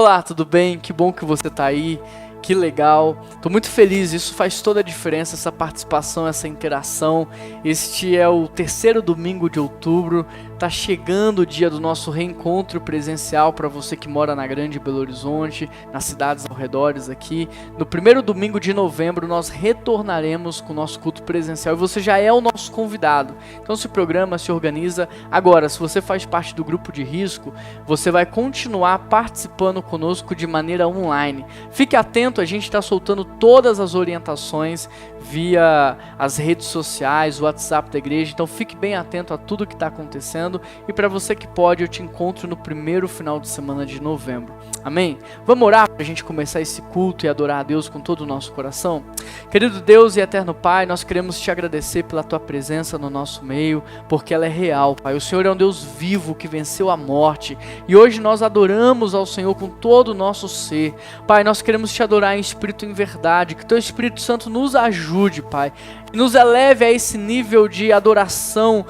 Olá, tudo bem? Que bom que você está aí. Que legal. Tô muito feliz, isso faz toda a diferença, essa participação, essa interação. Este é o terceiro domingo de outubro. Tá chegando o dia do nosso reencontro presencial para você que mora na Grande Belo Horizonte, nas cidades ao redor aqui. No primeiro domingo de novembro nós retornaremos com o nosso culto presencial e você já é o nosso convidado. Então se programa, se organiza. Agora, se você faz parte do grupo de risco, você vai continuar participando conosco de maneira online. Fique atento, a gente está soltando todas as orientações via as redes sociais, o WhatsApp da igreja, então fique bem atento a tudo que está acontecendo. E para você que pode, eu te encontro no primeiro final de semana de novembro. Amém? Vamos orar para a gente começar esse culto e adorar a Deus com todo o nosso coração? Querido Deus e eterno Pai, nós queremos te agradecer pela tua presença no nosso meio, porque ela é real, Pai. O Senhor é um Deus vivo que venceu a morte e hoje nós adoramos ao Senhor com todo o nosso ser. Pai, nós queremos te adorar em espírito e em verdade, que teu Espírito Santo nos ajude, Pai, e nos eleve a esse nível de adoração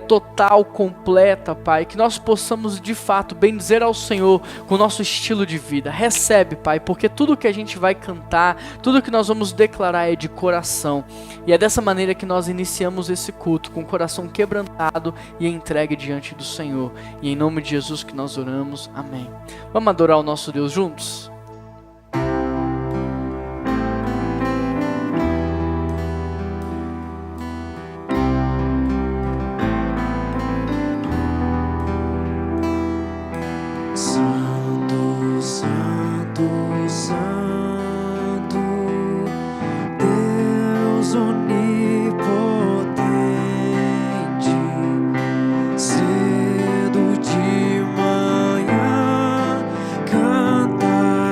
total, completa, Pai, que nós possamos de fato bendizer ao Senhor com o nosso estilo de vida. Recebe, Pai, porque tudo que a gente vai cantar, tudo que nós vamos declarar é de coração, e é dessa maneira que nós iniciamos esse culto, com o coração quebrantado e entregue diante do Senhor, e em nome de Jesus que nós oramos, amém. Vamos adorar o nosso Deus juntos? Cedo de manhã, canta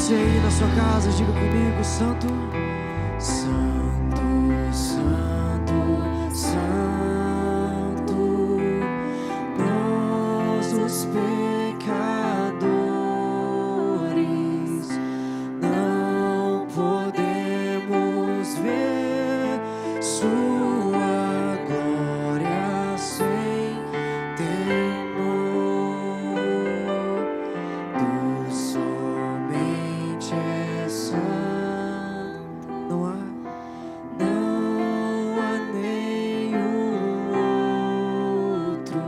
você aí na sua casa, diga comigo: Santo, Santo, Santo, Santo, nós os pecadores não podemos ver sua glória sem temor. Tu somente és santo. Não há nenhum outro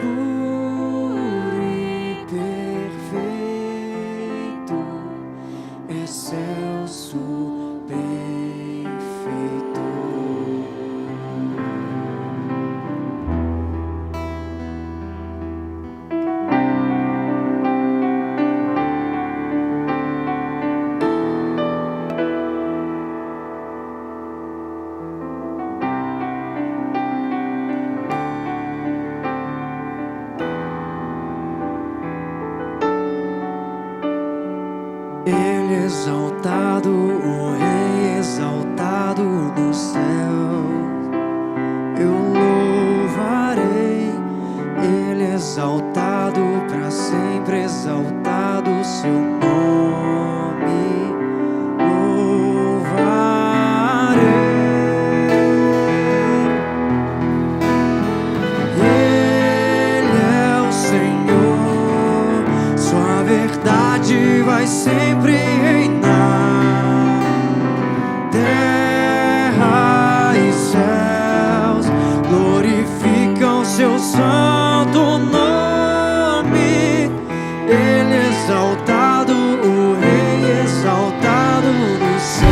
puro e perfeito, excelso, bem feito. Ele exaltado, o Rei exaltado no céu, eu louvarei. Ele exaltado para sempre, exaltado o seu nome, louvarei. Ele é o Senhor, sua verdade vai sempre reinar. Terra e céus glorificam seu santo nome. Ele exaltado, o Rei exaltado no céu.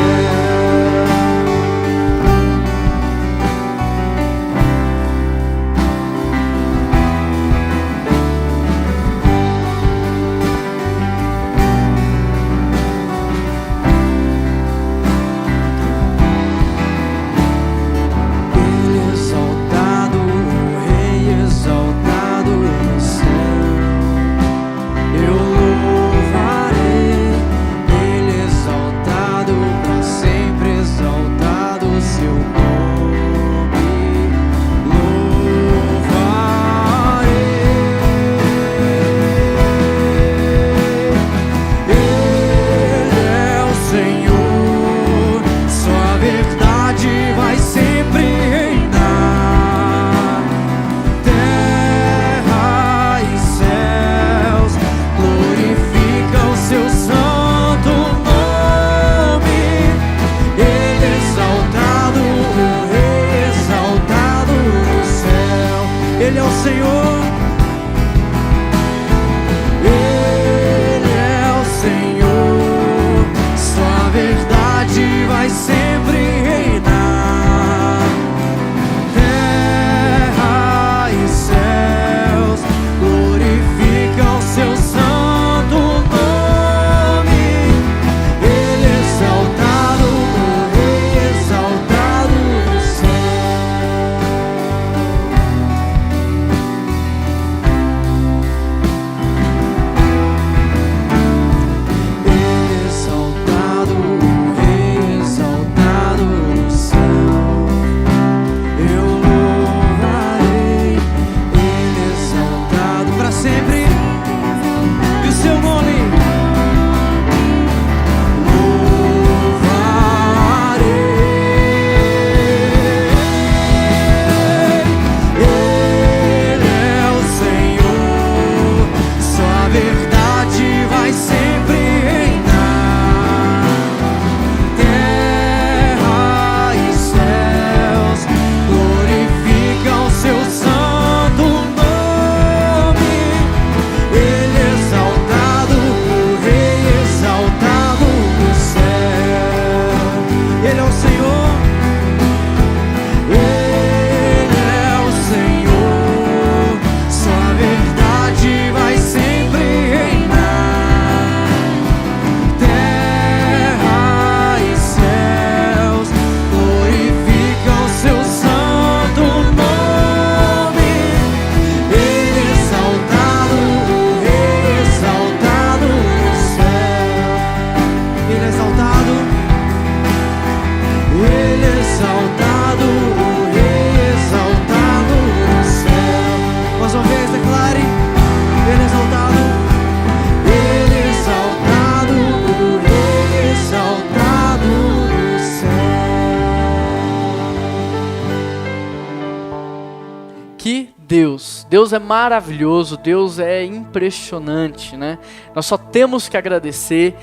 Deus. Deus é maravilhoso, Deus é impressionante, né? Nós só temos que agradecer.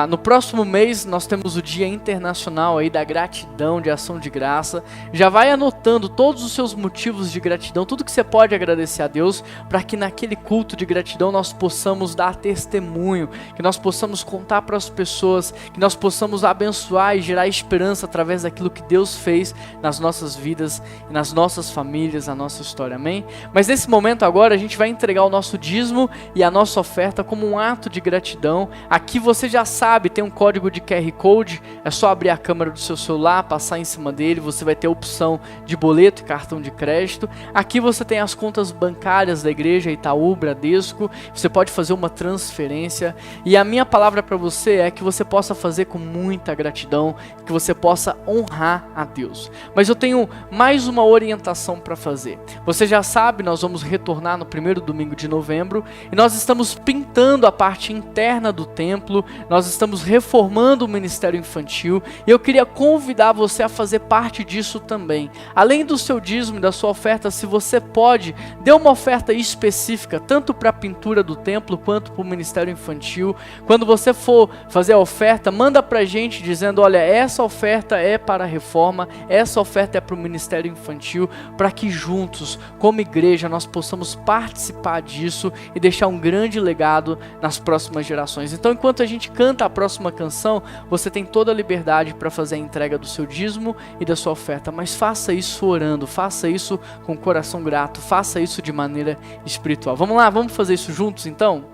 No próximo mês nós temos o Dia Internacional aí da Gratidão, de Ação de Graça. Já vai anotando todos os seus motivos de gratidão, tudo que você pode agradecer a Deus, para que naquele culto de gratidão nós possamos dar testemunho, que nós possamos contar para as pessoas, que nós possamos abençoar e gerar esperança através daquilo que Deus fez nas nossas vidas, nas nossas famílias, na nossa história, amém? Mas nesse momento agora a gente vai entregar o nosso dízimo e a nossa oferta como um ato de gratidão. Aqui você já sabe, tem um código de QR Code, é só abrir a câmera do seu celular, passar em cima dele, você vai ter a opção de boleto e cartão de crédito. Aqui você tem as contas bancárias da igreja, Itaú, Bradesco, você pode fazer uma transferência, e a minha palavra para você é que você possa fazer com muita gratidão, que você possa honrar a Deus. Mas eu tenho mais uma orientação para fazer. Você já sabe, nós vamos retornar no primeiro domingo de novembro e nós estamos pintando a parte interna do templo, nós estamos reformando o ministério infantil e eu queria convidar você a fazer parte disso também. Além do seu dízimo e da sua oferta, se você pode, dê uma oferta específica, tanto para a pintura do templo quanto para o ministério infantil. Quando você for fazer a oferta, manda para a gente dizendo, olha, essa oferta é para a reforma, essa oferta é para o ministério infantil, para que juntos, como igreja, nós possamos participar disso e deixar um grande legado nas próximas gerações. Então, enquanto a gente canta a próxima canção, você tem toda a liberdade para fazer a entrega do seu dízimo e da sua oferta, mas faça isso orando, faça isso com o coração grato, faça isso de maneira espiritual. Vamos lá, vamos fazer isso juntos então?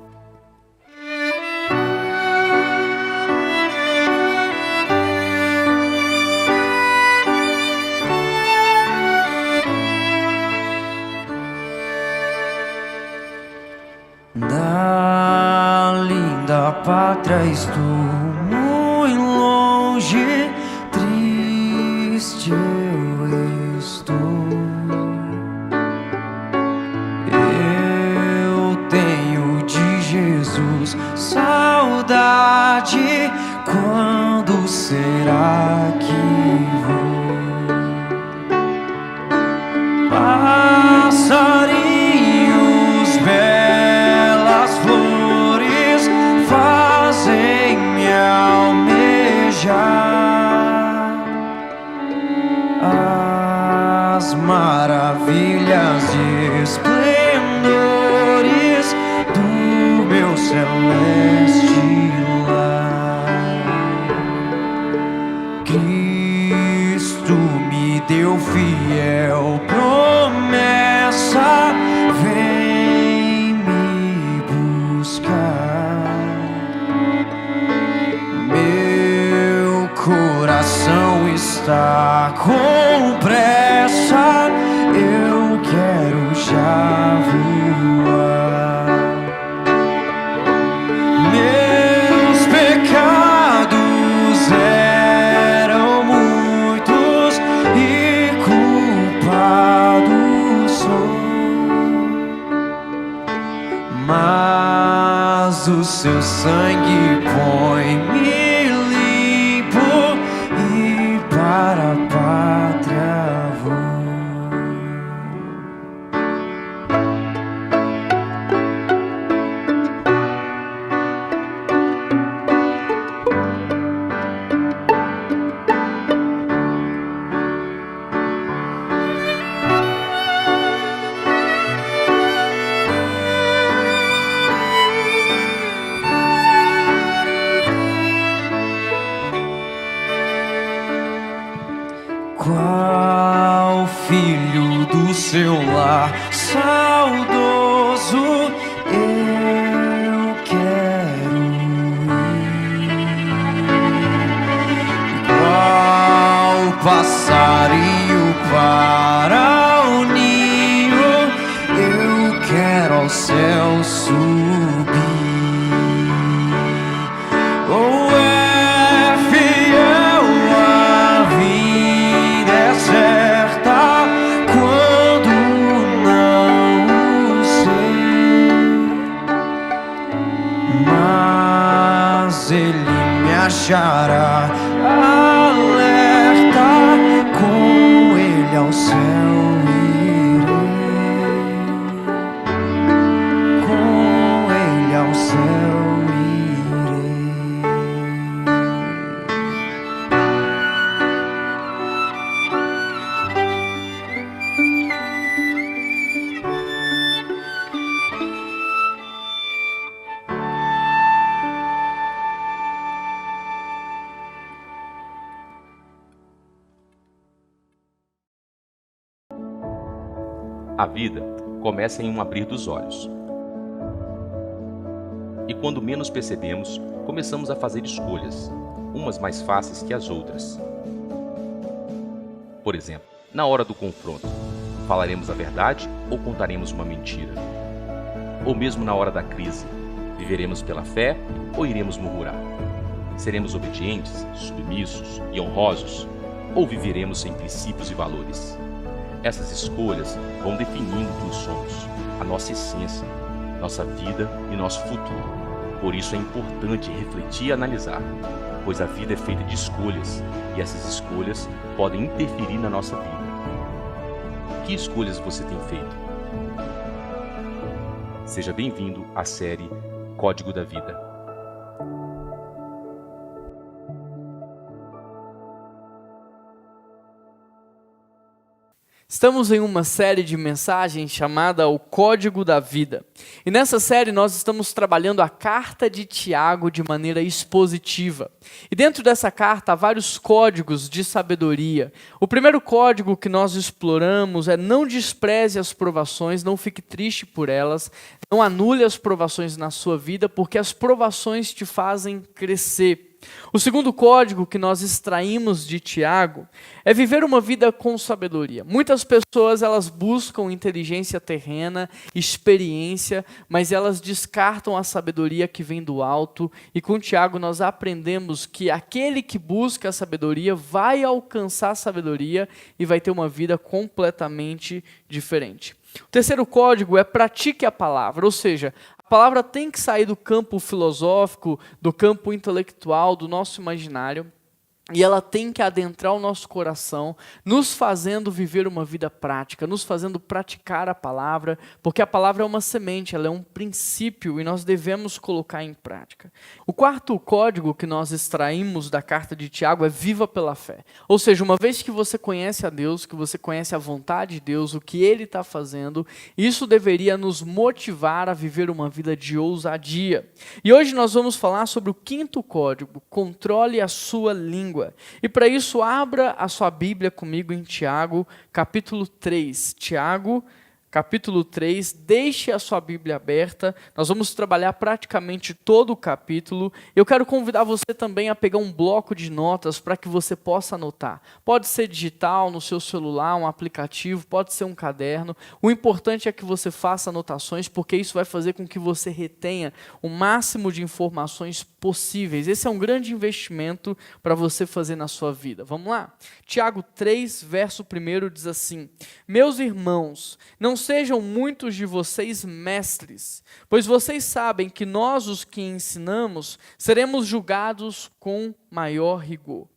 Da linda pátria estou muito longe, triste eu estou. Eu tenho de Jesus saudade, quando será que vou? Passarinhos belas flores fazem-me almejar as maravilhas e esplendores do meu celeste lar. Cristo me deu fiel promessa, vem me buscar. Meu coração está com pressa, eu quero já voar. Meus pecados eram muitos e culpado sou, mas o seu sangue põe-me limpo e para a pátria vou. Qual filho do seu lar saudoso eu quero ir? Qual passarinho para o ninho eu quero ao céu subir? Ou é fiel a vida, é certa quando não sei, mas ele me achará alerta, com ele ao céu irei. A vida começa em um abrir dos olhos. E quando menos percebemos, começamos a fazer escolhas, umas mais fáceis que as outras. Por exemplo, na hora do confronto, falaremos a verdade ou contaremos uma mentira? Ou mesmo na hora da crise, viveremos pela fé ou iremos murmurar? Seremos obedientes, submissos e honrosos? Ou viveremos sem princípios e valores? Essas escolhas vão definindo quem somos, a nossa essência, nossa vida e nosso futuro. Por isso é importante refletir e analisar, pois a vida é feita de escolhas e essas escolhas podem interferir na nossa vida. Que escolhas você tem feito? Seja bem-vindo à série Código da Vida. Estamos em uma série de mensagens chamada O Código da Vida. E nessa série nós estamos trabalhando a carta de Tiago de maneira expositiva. E dentro dessa carta há vários códigos de sabedoria. O primeiro código que nós exploramos é: não despreze as provações, não fique triste por elas, não anule as provações na sua vida, porque as provações te fazem crescer. O segundo código que nós extraímos de Tiago é viver uma vida com sabedoria. Muitas pessoas elas buscam inteligência terrena, experiência, mas elas descartam a sabedoria que vem do alto. E com Tiago nós aprendemos que aquele que busca a sabedoria vai alcançar a sabedoria e vai ter uma vida completamente diferente. O terceiro código é: pratique a palavra, ou seja, a palavra tem que sair do campo filosófico, do campo intelectual, do nosso imaginário, e ela tem que adentrar o nosso coração, nos fazendo viver uma vida prática, nos fazendo praticar a palavra, porque a palavra é uma semente, ela é um princípio e nós devemos colocar em prática. O quarto código que nós extraímos da carta de Tiago é: viva pela fé. Ou seja, uma vez que você conhece a Deus, que você conhece a vontade de Deus, o que Ele está fazendo, isso deveria nos motivar a viver uma vida de ousadia. E hoje nós vamos falar sobre o quinto código: controle a sua língua. E para isso, abra a sua Bíblia comigo em Tiago, capítulo 3. Tiago, capítulo 3, deixe a sua Bíblia aberta, nós vamos trabalhar praticamente todo o capítulo. Eu quero convidar você também a pegar um bloco de notas para que você possa anotar. Pode ser digital, no seu celular, um aplicativo, pode ser um caderno. O importante é que você faça anotações, porque isso vai fazer com que você retenha o máximo de informações possíveis. Esse é um grande investimento para você fazer na sua vida. Vamos lá? Tiago 3, verso 1 diz assim: meus irmãos, não sejam muitos de vocês mestres, pois vocês sabem que nós, os que ensinamos, seremos julgados com maior rigor.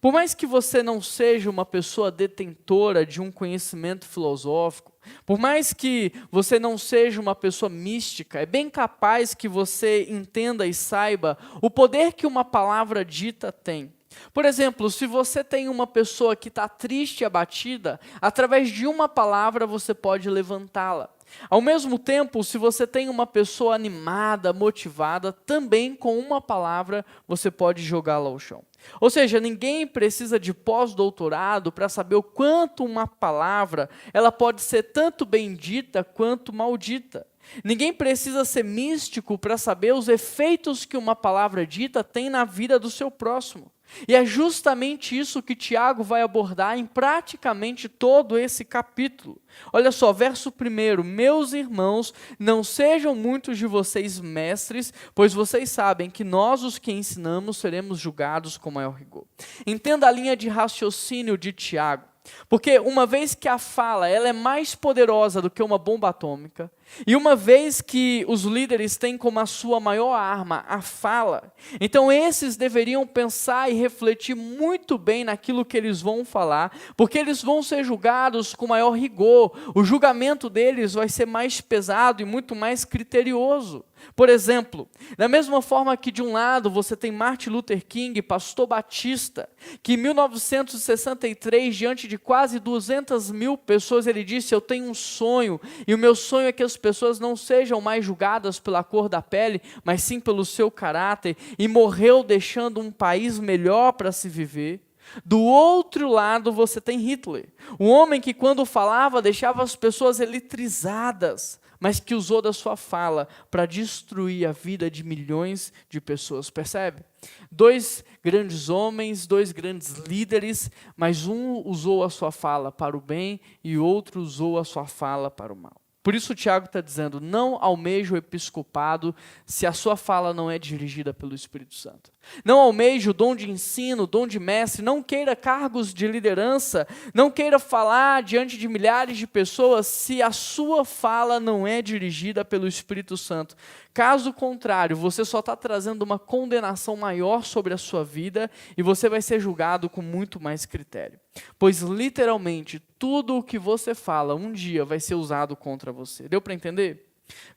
Por mais que você não seja uma pessoa detentora de um conhecimento filosófico, por mais que você não seja uma pessoa mística, é bem capaz que você entenda e saiba o poder que uma palavra dita tem. Por exemplo, se você tem uma pessoa que está triste e abatida, através de uma palavra você pode levantá-la. Ao mesmo tempo, se você tem uma pessoa animada, motivada, também com uma palavra você pode jogá-la ao chão. Ou seja, ninguém precisa de pós-doutorado para saber o quanto uma palavra ela pode ser tanto bendita quanto maldita. Ninguém precisa ser místico para saber os efeitos que uma palavra dita tem na vida do seu próximo. E é justamente isso que Tiago vai abordar em praticamente todo esse capítulo. Olha só, verso 1: meus irmãos, não sejam muitos de vocês mestres, pois vocês sabem que nós, os que ensinamos, seremos julgados com maior rigor. Entenda a linha de raciocínio de Tiago. Porque uma vez que a fala ela é mais poderosa do que uma bomba atômica, e uma vez que os líderes têm como a sua maior arma a fala, então esses deveriam pensar e refletir muito bem naquilo que eles vão falar, porque eles vão ser julgados com maior rigor, o julgamento deles vai ser mais pesado e muito mais criterioso. Por exemplo, da mesma forma que de um lado você tem Martin Luther King, pastor batista, que em 1963, diante de quase 200 mil pessoas, ele disse: eu tenho um sonho, e o meu sonho é que as pessoas não sejam mais julgadas pela cor da pele, mas sim pelo seu caráter, e morreu deixando um país melhor para se viver. Do outro lado você tem Hitler, um homem que quando falava deixava as pessoas eletrizadas, mas que usou da sua fala para destruir a vida de milhões de pessoas, percebe? Dois grandes homens, dois grandes líderes, mas um usou a sua fala para o bem e outro usou a sua fala para o mal. Por isso o Tiago está dizendo, não almeje o episcopado se a sua fala não é dirigida pelo Espírito Santo. Não almeje o dom de ensino, o dom de mestre, não queira cargos de liderança, não queira falar diante de milhares de pessoas se a sua fala não é dirigida pelo Espírito Santo. Caso contrário, você só está trazendo uma condenação maior sobre a sua vida e você vai ser julgado com muito mais critério. Pois literalmente tudo o que você fala um dia vai ser usado contra você. Deu para entender?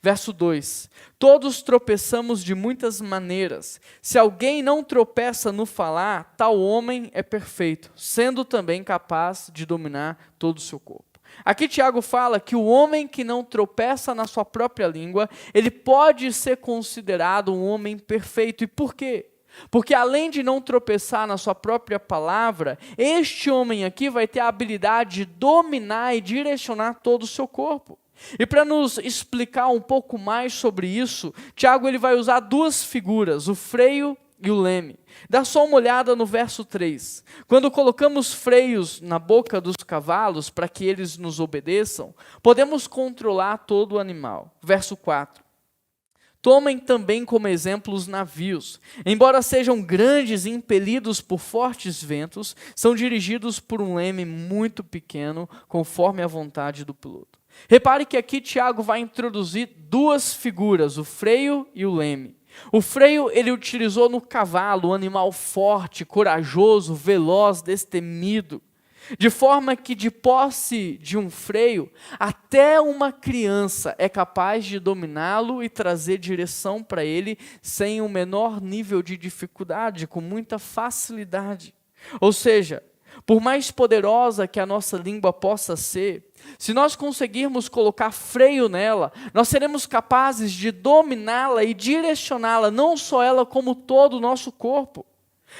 Verso 2, todos tropeçamos de muitas maneiras. Se alguém não tropeça no falar, tal homem é perfeito, sendo também capaz de dominar todo o seu corpo. Aqui Tiago fala que o homem que não tropeça na sua própria língua, ele pode ser considerado um homem perfeito. E por quê? Porque além de não tropeçar na sua própria palavra, este homem aqui vai ter a habilidade de dominar e direcionar todo o seu corpo. E para nos explicar um pouco mais sobre isso, Tiago ele vai usar duas figuras, o freio e o leme. Dá só uma olhada no verso 3. Quando colocamos freios na boca dos cavalos para que eles nos obedeçam, podemos controlar todo o animal. Verso 4. Tomem também como exemplo os navios. Embora sejam grandes e impelidos por fortes ventos, são dirigidos por um leme muito pequeno, conforme a vontade do piloto. Repare que aqui Tiago vai introduzir duas figuras, o freio e o leme. O freio ele utilizou no cavalo, um animal forte, corajoso, veloz, destemido. De forma que de posse de um freio, até uma criança é capaz de dominá-lo e trazer direção para ele sem o menor nível de dificuldade, com muita facilidade. Ou seja, por mais poderosa que a nossa língua possa ser, se nós conseguirmos colocar freio nela, nós seremos capazes de dominá-la e direcioná-la, não só ela, como todo o nosso corpo.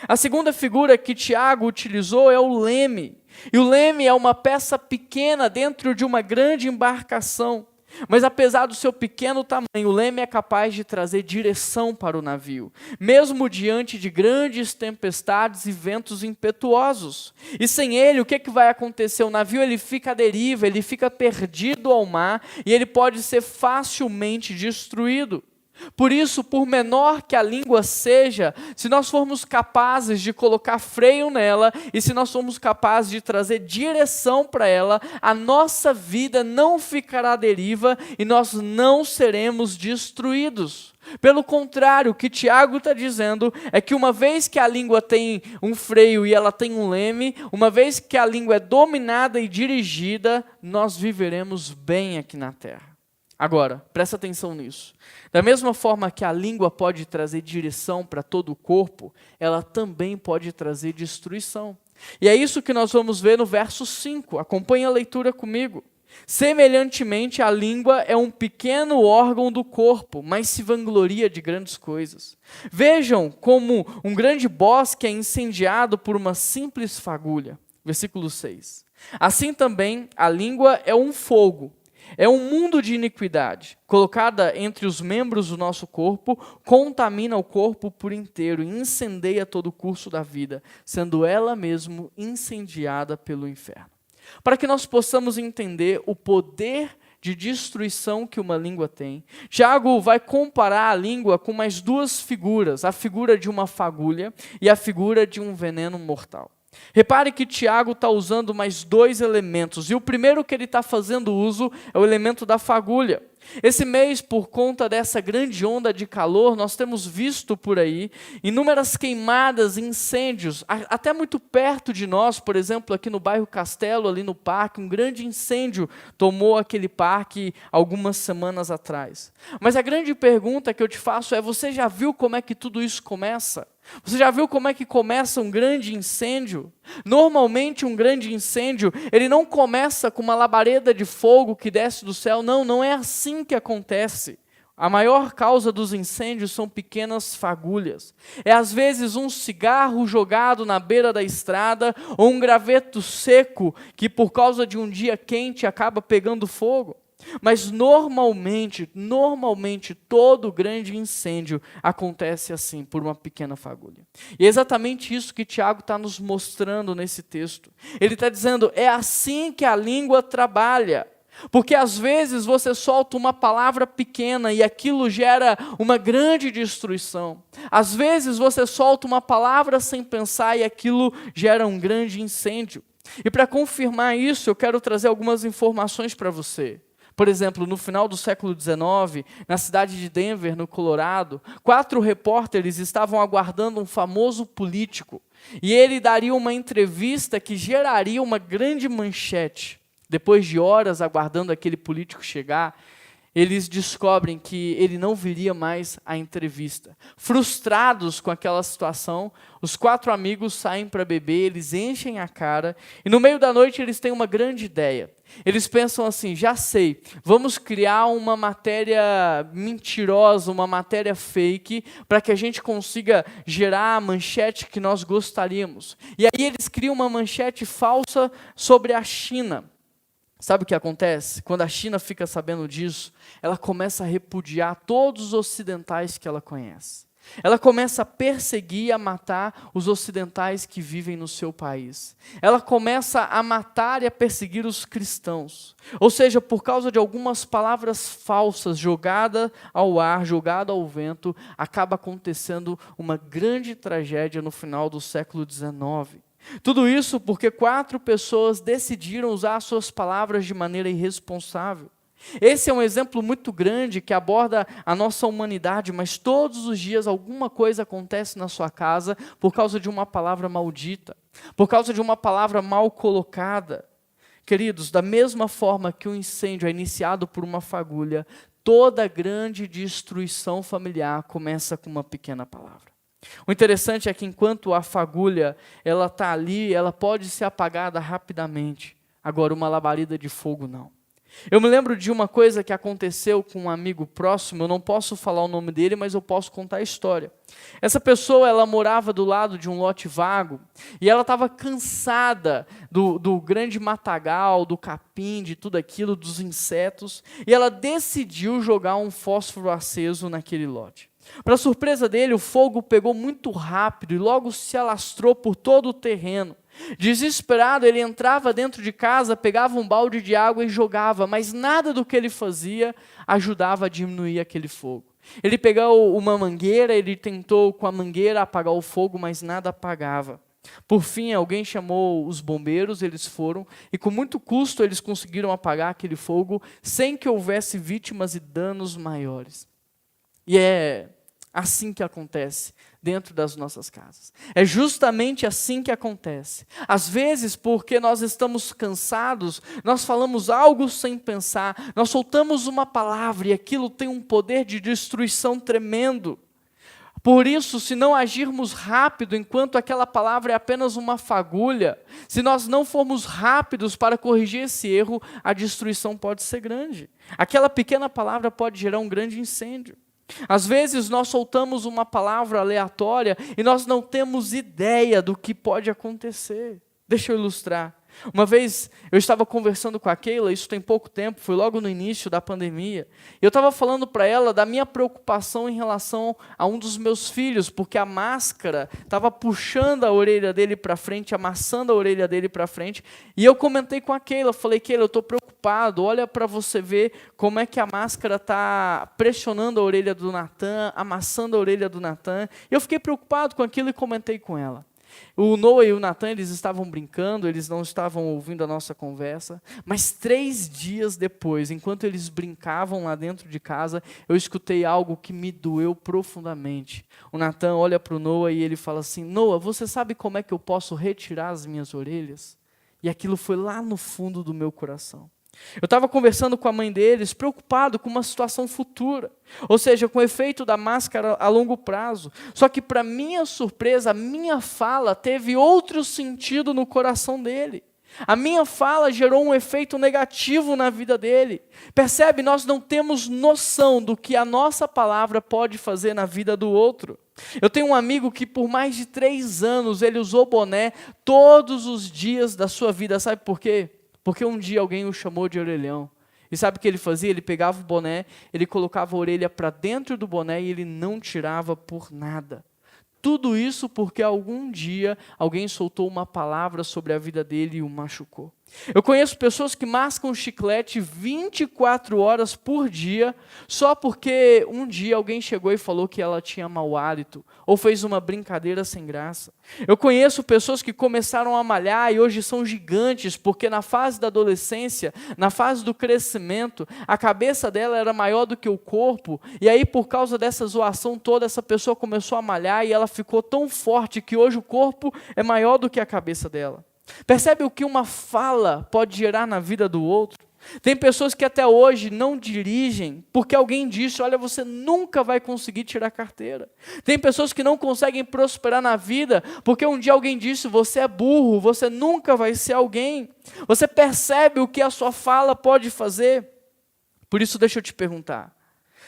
A segunda figura que Tiago utilizou é o leme. E o leme é uma peça pequena dentro de uma grande embarcação. Mas apesar do seu pequeno tamanho, o leme é capaz de trazer direção para o navio, mesmo diante de grandes tempestades e ventos impetuosos. E sem ele, o que vai acontecer? O navio ele fica à deriva, ele fica perdido ao mar e ele pode ser facilmente destruído. Por isso, por menor que a língua seja, se nós formos capazes de colocar freio nela e se nós formos capazes de trazer direção para ela, a nossa vida não ficará à deriva e nós não seremos destruídos. Pelo contrário, o que Tiago está dizendo é que uma vez que a língua tem um freio e ela tem um leme, uma vez que a língua é dominada e dirigida, nós viveremos bem aqui na terra. Agora, presta atenção nisso. Da mesma forma que a língua pode trazer direção para todo o corpo, ela também pode trazer destruição. E é isso que nós vamos ver no verso 5. Acompanhe a leitura comigo. Semelhantemente, a língua é um pequeno órgão do corpo, mas se vangloria de grandes coisas. Vejam como um grande bosque é incendiado por uma simples fagulha. Versículo 6. Assim também, a língua é um fogo. É um mundo de iniquidade, colocada entre os membros do nosso corpo, contamina o corpo por inteiro e incendeia todo o curso da vida, sendo ela mesmo incendiada pelo inferno. Para que nós possamos entender o poder de destruição que uma língua tem, Tiago vai comparar a língua com mais duas figuras, a figura de uma fagulha e a figura de um veneno mortal. Repare que Tiago está usando mais dois elementos, e o primeiro que ele está fazendo uso é o elemento da fagulha. Esse mês, por conta dessa grande onda de calor, nós temos visto por aí inúmeras queimadas, incêndios, até muito perto de nós, por exemplo, aqui no bairro Castelo, ali no parque, um grande incêndio tomou aquele parque algumas semanas atrás. Mas a grande pergunta que eu te faço é, você já viu como é que tudo isso começa? Você já viu como é que começa um grande incêndio? Normalmente um grande incêndio, ele não começa com uma labareda de fogo que desce do céu, não é assim que acontece. A maior causa dos incêndios são pequenas fagulhas. É às vezes um cigarro jogado na beira da estrada ou um graveto seco que por causa de um dia quente acaba pegando fogo. Mas normalmente todo grande incêndio acontece assim, por uma pequena fagulha. E é exatamente isso que Tiago está nos mostrando nesse texto. Ele está dizendo, é assim que a língua trabalha. Porque às vezes você solta uma palavra pequena e aquilo gera uma grande destruição. Às vezes você solta uma palavra sem pensar e aquilo gera um grande incêndio. E para confirmar isso, eu quero trazer algumas informações para você. Por exemplo, no final do século XIX, na cidade de Denver, no Colorado, 4 repórteres estavam aguardando um famoso político. E ele daria uma entrevista que geraria uma grande manchete. Depois de horas aguardando aquele político chegar, eles descobrem que ele não viria mais à entrevista. Frustrados com aquela situação, os 4 amigos saem para beber, eles enchem a cara, e no meio da noite eles têm uma grande ideia. Eles pensam assim, já sei, vamos criar uma matéria mentirosa, uma matéria fake, para que a gente consiga gerar a manchete que nós gostaríamos. E aí eles criam uma manchete falsa sobre a China. Sabe o que acontece? Quando a China fica sabendo disso, ela começa a repudiar todos os ocidentais que ela conhece. Ela começa a perseguir e a matar os ocidentais que vivem no seu país. Ela começa a matar e a perseguir os cristãos. Ou seja, por causa de algumas palavras falsas jogadas ao ar, jogadas ao vento, acaba acontecendo uma grande tragédia no final do século XIX. Tudo isso porque 4 pessoas decidiram usar suas palavras de maneira irresponsável. Esse é um exemplo muito grande que aborda a nossa humanidade, mas todos os dias alguma coisa acontece na sua casa por causa de uma palavra maldita, por causa de uma palavra mal colocada. Queridos, da mesma forma que o incêndio é iniciado por uma fagulha, toda grande destruição familiar começa com uma pequena palavra. O interessante é que enquanto a fagulha ela está ali, ela pode ser apagada rapidamente. Agora, uma labareda de fogo não. Eu me lembro de uma coisa que aconteceu com um amigo próximo, eu não posso falar o nome dele, mas eu posso contar a história. Essa pessoa, ela morava do lado de um lote vago, e ela estava cansada do grande matagal, do capim, de tudo aquilo, dos insetos, e ela decidiu jogar um fósforo aceso naquele lote. Para surpresa dele, o fogo pegou muito rápido e logo se alastrou por todo o terreno. Desesperado, ele entrava dentro de casa, pegava um balde de água e jogava, mas nada do que ele fazia ajudava a diminuir aquele fogo. Ele pegou uma mangueira, ele tentou com a mangueira apagar o fogo, mas nada apagava. Por fim, alguém chamou os bombeiros, eles foram, e com muito custo eles conseguiram apagar aquele fogo, sem que houvesse vítimas e danos maiores. E é assim que acontece dentro das nossas casas. É justamente assim que acontece. Às vezes, porque nós estamos cansados, nós falamos algo sem pensar, nós soltamos uma palavra e aquilo tem um poder de destruição tremendo. Por isso, se não agirmos rápido, enquanto aquela palavra é apenas uma fagulha, se nós não formos rápidos para corrigir esse erro, a destruição pode ser grande. Aquela pequena palavra pode gerar um grande incêndio. Às vezes nós soltamos uma palavra aleatória e nós não temos ideia do que pode acontecer. Deixa eu ilustrar. Uma vez eu estava conversando com a Keila, isso tem pouco tempo, foi logo no início da pandemia. Eu estava falando para ela da minha preocupação em relação a um dos meus filhos, porque a máscara estava puxando a orelha dele para frente, amassando a orelha dele para frente. E eu comentei com a Keila, falei, Keila, eu estou preocupado, olha para você ver como é que a máscara está pressionando a orelha do Natan, amassando a orelha do Natan. Eu fiquei preocupado com aquilo e comentei com ela. O Noah e o Natan, eles estavam brincando, eles não estavam ouvindo a nossa conversa, mas 3 dias depois, enquanto eles brincavam lá dentro de casa, eu escutei algo que me doeu profundamente. O Natan olha para o Noah e ele fala assim, Noah, você sabe como é que eu posso retirar as minhas orelhas? E aquilo foi lá no fundo do meu coração. Eu estava conversando com a mãe deles, preocupado com uma situação futura, ou seja, com o efeito da máscara a longo prazo. Só que, para minha surpresa, a minha fala teve outro sentido no coração dele. A minha fala gerou um efeito negativo na vida dele. Percebe? Nós não temos noção do que a nossa palavra pode fazer na vida do outro. Eu tenho um amigo que por mais de 3 anos ele usou boné todos os dias da sua vida. Sabe por quê? Porque um dia alguém o chamou de orelhão. E sabe o que ele fazia? Ele pegava o boné, ele colocava a orelha para dentro do boné e ele não tirava por nada. Tudo isso porque algum dia alguém soltou uma palavra sobre a vida dele e o machucou. Eu conheço pessoas que mascam chiclete 24 horas por dia, só porque um dia alguém chegou e falou que ela tinha mau hálito, ou fez uma brincadeira sem graça. Eu conheço pessoas que começaram a malhar e hoje são gigantes, porque na fase da adolescência, na fase do crescimento, a cabeça dela era maior do que o corpo, e aí por causa dessa zoação toda, essa pessoa começou a malhar e ela ficou tão forte que hoje o corpo é maior do que a cabeça dela. Percebe o que uma fala pode gerar na vida do outro? Tem pessoas que até hoje não dirigem porque alguém disse, olha, você nunca vai conseguir tirar carteira. Tem pessoas que não conseguem prosperar na vida porque um dia alguém disse, você é burro, você nunca vai ser alguém. Você percebe o que a sua fala pode fazer? Por isso deixa eu te perguntar,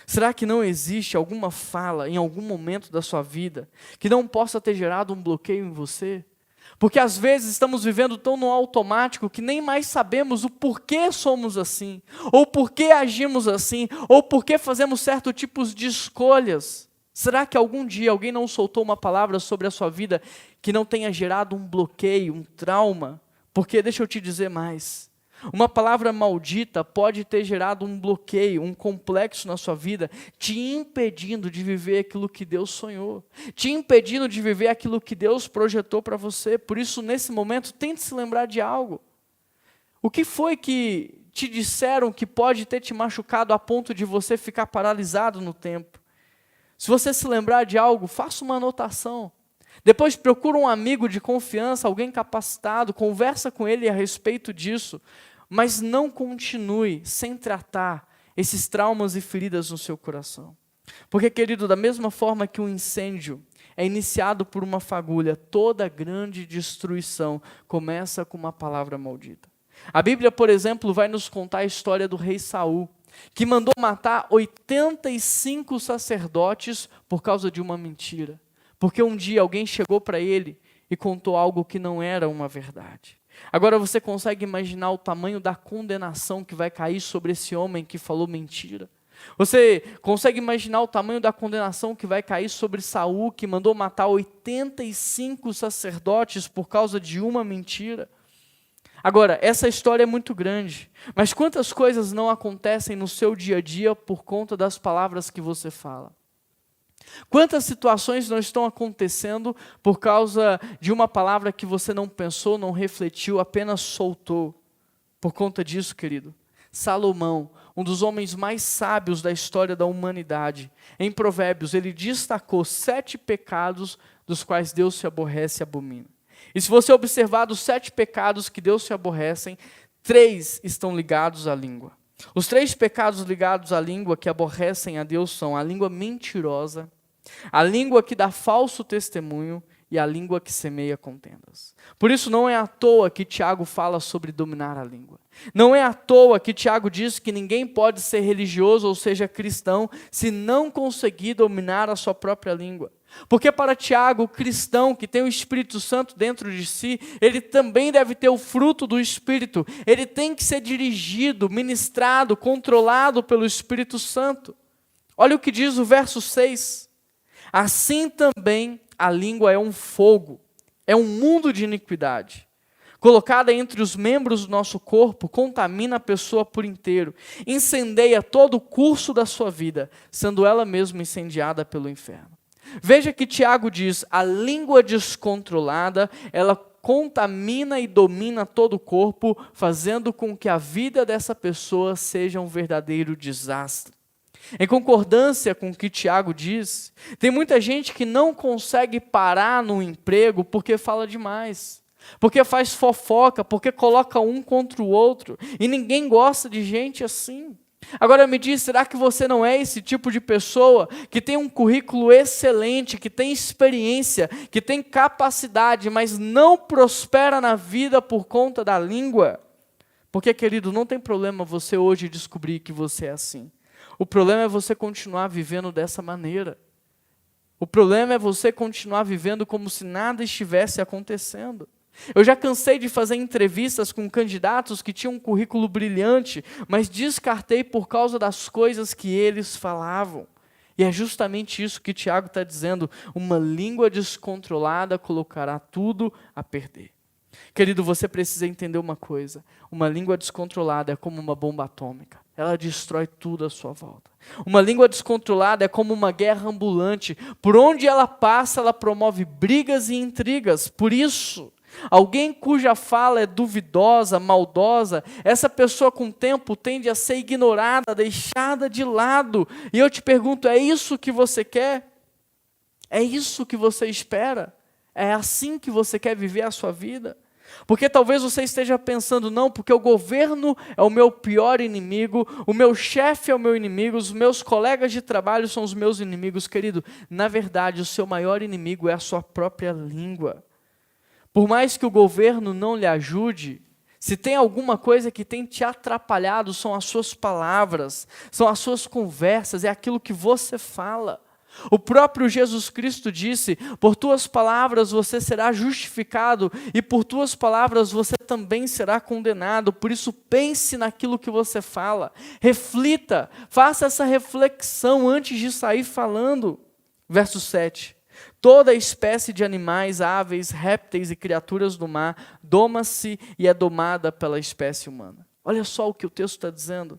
será que não existe alguma fala em algum momento da sua vida que não possa ter gerado um bloqueio em você? Porque às vezes estamos vivendo tão no automático que nem mais sabemos o porquê somos assim, ou porquê agimos assim, ou porquê fazemos certos tipos de escolhas. Será que algum dia alguém não soltou uma palavra sobre a sua vida que não tenha gerado um bloqueio, um trauma? Porque deixa eu te dizer mais. Uma palavra maldita pode ter gerado um bloqueio, um complexo na sua vida, te impedindo de viver aquilo que Deus sonhou, te impedindo de viver aquilo que Deus projetou para você. Por isso, nesse momento, tente se lembrar de algo. O que foi que te disseram que pode ter te machucado a ponto de você ficar paralisado no tempo? Se você se lembrar de algo, faça uma anotação. Depois procura um amigo de confiança, alguém capacitado, conversa com ele a respeito disso. Mas não continue sem tratar esses traumas e feridas no seu coração. Porque, querido, da mesma forma que um incêndio é iniciado por uma fagulha, toda grande destruição começa com uma palavra maldita. A Bíblia, por exemplo, vai nos contar a história do rei Saul, que mandou matar 85 sacerdotes por causa de uma mentira. Porque um dia alguém chegou para ele e contou algo que não era uma verdade. Agora você consegue imaginar o tamanho da condenação que vai cair sobre esse homem que falou mentira? Você consegue imaginar o tamanho da condenação que vai cair sobre Saul, que mandou matar 85 sacerdotes por causa de uma mentira? Agora, essa história é muito grande, mas quantas coisas não acontecem no seu dia a dia por conta das palavras que você fala? Quantas situações não estão acontecendo por causa de uma palavra que você não pensou, não refletiu, apenas soltou? Por conta disso, querido, Salomão, um dos homens mais sábios da história da humanidade, em Provérbios, ele destacou 7 pecados dos quais Deus se aborrece e abomina. E se você observar dos 7 pecados que Deus se aborrecem, 3 estão ligados à língua. Os 3 pecados ligados à língua que aborrecem a Deus são a língua mentirosa, a língua que dá falso testemunho e a língua que semeia contendas. Por isso não é à toa que Tiago fala sobre dominar a língua. Não é à toa que Tiago diz que ninguém pode ser religioso, ou seja, cristão, se não conseguir dominar a sua própria língua. Porque para Tiago, o cristão que tem o Espírito Santo dentro de si, ele também deve ter o fruto do Espírito. Ele tem que ser dirigido, ministrado, controlado pelo Espírito Santo. Olha o que diz o verso 6. Assim também a língua é um fogo, é um mundo de iniquidade. Colocada entre os membros do nosso corpo, contamina a pessoa por inteiro, incendeia todo o curso da sua vida, sendo ela mesma incendiada pelo inferno. Veja que Tiago diz, a língua descontrolada, ela contamina e domina todo o corpo, fazendo com que a vida dessa pessoa seja um verdadeiro desastre. Em concordância com o que Tiago diz, tem muita gente que não consegue parar no emprego porque fala demais, porque faz fofoca, porque coloca um contra o outro, e ninguém gosta de gente assim. Agora me diz, será que você não é esse tipo de pessoa que tem um currículo excelente, que tem experiência, que tem capacidade, mas não prospera na vida por conta da língua? Porque, querido, não tem problema você hoje descobrir que você é assim. O problema é você continuar vivendo dessa maneira. O problema é você continuar vivendo como se nada estivesse acontecendo. Eu já cansei de fazer entrevistas com candidatos que tinham um currículo brilhante, mas descartei por causa das coisas que eles falavam. E é justamente isso que Tiago está dizendo: uma língua descontrolada colocará tudo a perder. Querido, você precisa entender uma coisa: uma língua descontrolada é como uma bomba atômica. Ela destrói tudo à sua volta. Uma língua descontrolada é como uma guerra ambulante. Por onde ela passa, ela promove brigas e intrigas. Por isso, alguém cuja fala é duvidosa, maldosa, essa pessoa com o tempo tende a ser ignorada, deixada de lado. E eu te pergunto, é isso que você quer? É isso que você espera? É assim que você quer viver a sua vida? Porque talvez você esteja pensando, não, porque o governo é o meu pior inimigo, o meu chefe é o meu inimigo, os meus colegas de trabalho são os meus inimigos. Querido, na verdade, o seu maior inimigo é a sua própria língua. Por mais que o governo não lhe ajude, se tem alguma coisa que tem te atrapalhado, são as suas palavras, são as suas conversas, é aquilo que você fala. O próprio Jesus Cristo disse: por tuas palavras você será justificado e por tuas palavras você também será condenado. Por isso pense naquilo que você fala, reflita, faça essa reflexão antes de sair falando. Verso 7. Toda espécie de animais, aves, répteis e criaturas do mar doma-se e é domada pela espécie humana. Olha só o que o texto está dizendo.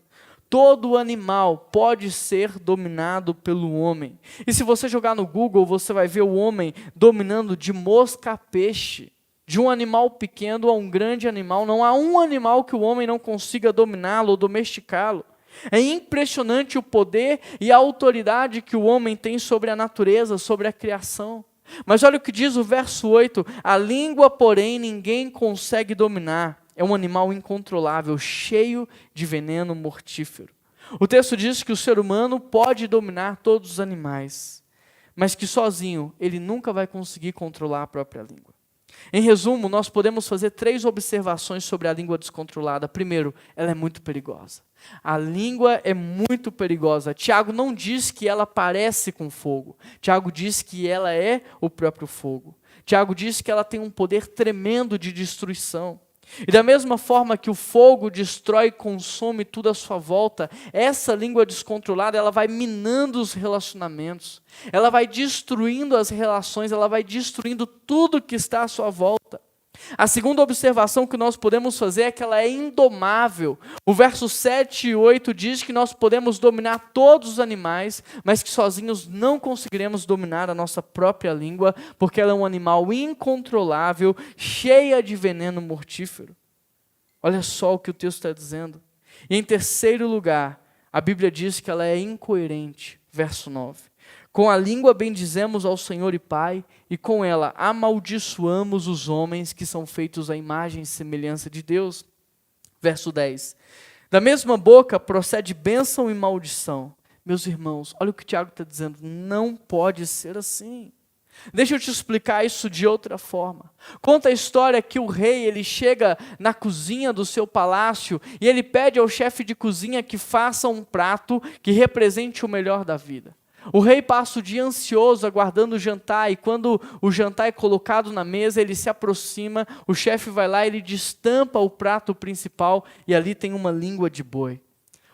Todo animal pode ser dominado pelo homem. E se você jogar no Google, você vai ver o homem dominando de mosca a peixe. De um animal pequeno a um grande animal. Não há um animal que o homem não consiga dominá-lo ou domesticá-lo. É impressionante o poder e a autoridade que o homem tem sobre a natureza, sobre a criação. Mas olha o que diz o verso 8. A língua, porém, ninguém consegue dominar. É um animal incontrolável, cheio de veneno mortífero. O texto diz que o ser humano pode dominar todos os animais, mas que sozinho ele nunca vai conseguir controlar a própria língua. Em resumo, nós podemos fazer 3 observações sobre a língua descontrolada. Primeiro, ela é muito perigosa. A língua é muito perigosa. Tiago não diz que ela parece com fogo. Tiago diz que ela é o próprio fogo. Tiago diz que ela tem um poder tremendo de destruição. E da mesma forma que o fogo destrói e consome tudo à sua volta, essa língua descontrolada, ela vai minando os relacionamentos, ela vai destruindo as relações, ela vai destruindo tudo que está à sua volta. A segunda observação que nós podemos fazer é que ela é indomável. O verso 7 e 8 diz que nós podemos dominar todos os animais, mas que sozinhos não conseguiremos dominar a nossa própria língua, porque ela é um animal incontrolável, cheia de veneno mortífero. Olha só o que o texto está dizendo. E em terceiro lugar, a Bíblia diz que ela é incoerente. Verso 9. Com a língua bendizemos ao Senhor e Pai, e com ela amaldiçoamos os homens que são feitos à imagem e semelhança de Deus. Verso 10. Da mesma boca procede bênção e maldição. Meus irmãos, olha o que o Tiago está dizendo, não pode ser assim. Deixa eu te explicar isso de outra forma. Conta a história que o rei, ele chega na cozinha do seu palácio e ele pede ao chefe de cozinha que faça um prato que represente o melhor da vida. O rei passa o dia ansioso aguardando o jantar e quando o jantar é colocado na mesa, ele se aproxima, o chefe vai lá e ele destampa o prato principal e ali tem uma língua de boi.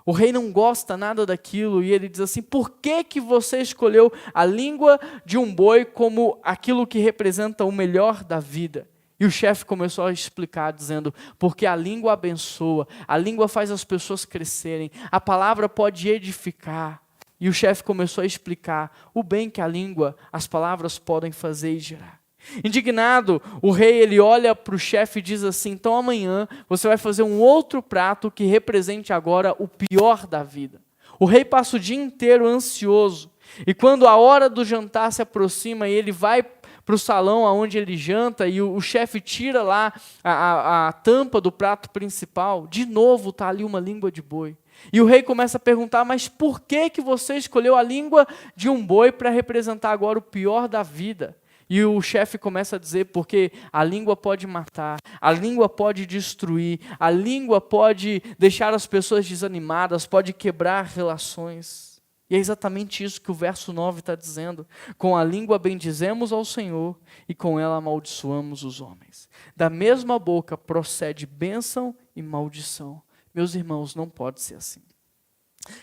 O rei não gosta nada daquilo e ele diz assim: por que você escolheu a língua de um boi como aquilo que representa o melhor da vida? E o chefe começou a explicar dizendo: porque a língua abençoa, a língua faz as pessoas crescerem, a palavra pode edificar. E o chefe começou a explicar o bem que a língua, as palavras podem fazer e gerar. Indignado, o rei ele olha para o chefe e diz assim: então amanhã você vai fazer um outro prato que represente agora o pior da vida. O rei passa o dia inteiro ansioso e quando a hora do jantar se aproxima e ele vai para o salão onde ele janta e o chefe tira lá a tampa do prato principal, de novo está ali uma língua de boi. E o rei começa a perguntar, mas por que você escolheu a língua de um boi para representar agora o pior da vida? E o chefe começa a dizer, porque a língua pode matar, a língua pode destruir, a língua pode deixar as pessoas desanimadas, pode quebrar relações. E é exatamente isso que o verso 9 está dizendo. Com a língua bendizemos ao Senhor e com ela amaldiçoamos os homens. Da mesma boca procede bênção e maldição. Meus irmãos, não pode ser assim.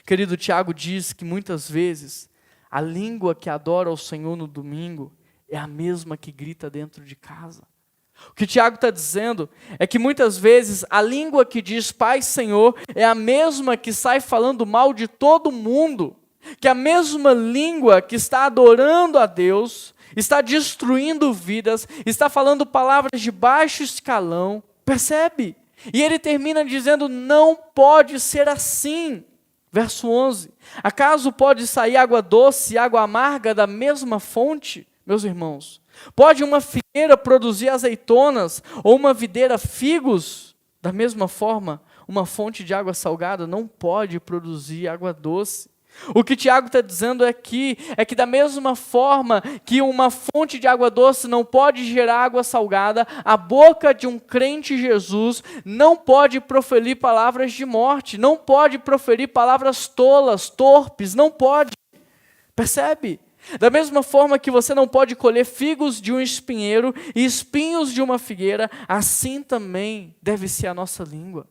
Querido, Tiago diz que muitas vezes a língua que adora ao Senhor no domingo é a mesma que grita dentro de casa. O que Tiago está dizendo é que muitas vezes a língua que diz Pai, Senhor é a mesma que sai falando mal de todo mundo. Que a mesma língua que está adorando a Deus, está destruindo vidas, está falando palavras de baixo escalão. Percebe? E ele termina dizendo, não pode ser assim. Verso 11, acaso pode sair água doce e água amarga da mesma fonte? Meus irmãos, pode uma figueira produzir azeitonas ou uma videira figos? Da mesma forma, uma fonte de água salgada não pode produzir água doce. O que Tiago está dizendo aqui é que da mesma forma que uma fonte de água doce não pode gerar água salgada, a boca de um crente em Jesus não pode proferir palavras de morte, não pode proferir palavras tolas, torpes, não pode. Percebe? Da mesma forma que você não pode colher figos de um espinheiro e espinhos de uma figueira, assim também deve ser a nossa língua.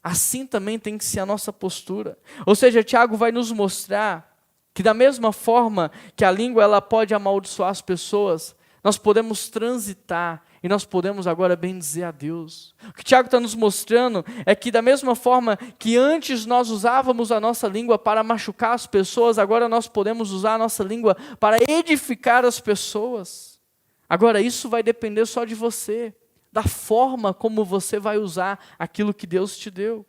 Assim também tem que ser a nossa postura. Ou seja, Tiago vai nos mostrar que da mesma forma que a língua ela pode amaldiçoar as pessoas, nós podemos transitar e nós podemos agora bendizer a Deus. O que Tiago está nos mostrando é que da mesma forma que antes nós usávamos a nossa língua para machucar as pessoas, agora nós podemos usar a nossa língua para edificar as pessoas. Agora isso vai depender só de você, da forma como você vai usar aquilo que Deus te deu.